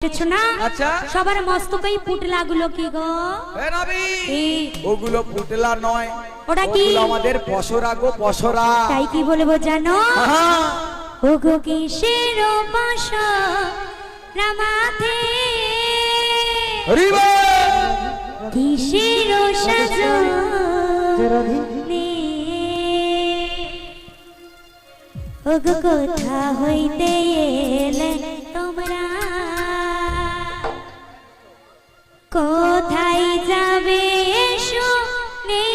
না আচ্ছা সবার মস্তকেই পুটলা গুলো কি গো এ নবী কি ওগুলো পুটলা নয় ওটা কি ওগুলো আমাদের পশরা গো পশরা তাই কি বলবো জানো হ্যাঁ ওগো কিসের পশরা মাথে হরিবা কিসের সাজনে ওগো কোথা হইতে এলে তোমরা কোথায় যাবে শুনে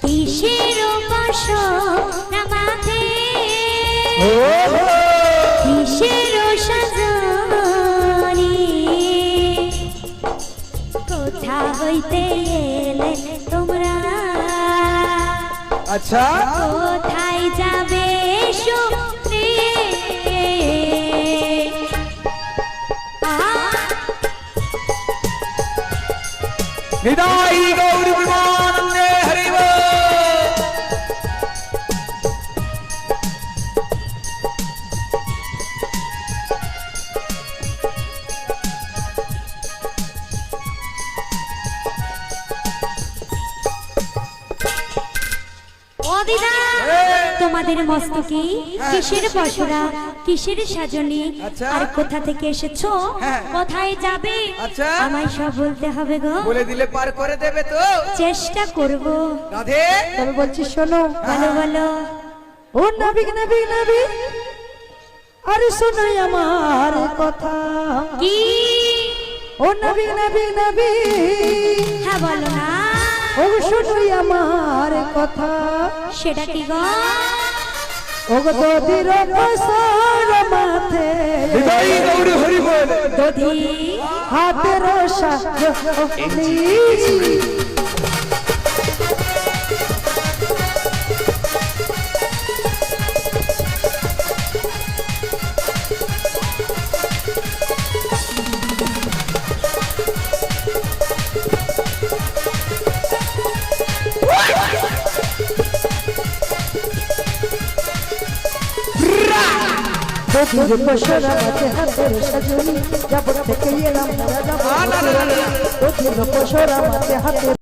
কিসের পশরা মাথে কিসের সাজনি কোথা হইতে এলে তোমরা আচ্ছা কোথায় যাবে শুনে নিদাই গৌর বিমানন্দে হরিবা ও দিদা তোমাদের মস্তকে কিসের পশরা কিসের সাজনি আচ্ছা। আর কোথা থেকে এসেছো হ্যাঁ। কোথায় যাবে আচ্ছা। আমায় সব বলতে হবে গো বলে দিলে পার করে দেবে তো চেষ্টা করব রাধে তবে বলছি শোনো বলো বলো ও নবী নবী নবী আরে শোনো আমার কথা কি ও নবী নবী নবী হ্যাঁ বলো না ও শোনো আমার কথা সেটা কি গো ও গো তোদির পসর মাথে নিদাই গৌর হরিবা দধি হাতের সাজনি তোদির পসর মাথে হাতের সাজনি যাব থেকে এলাম যাব তোদির পসর মাথে হাতের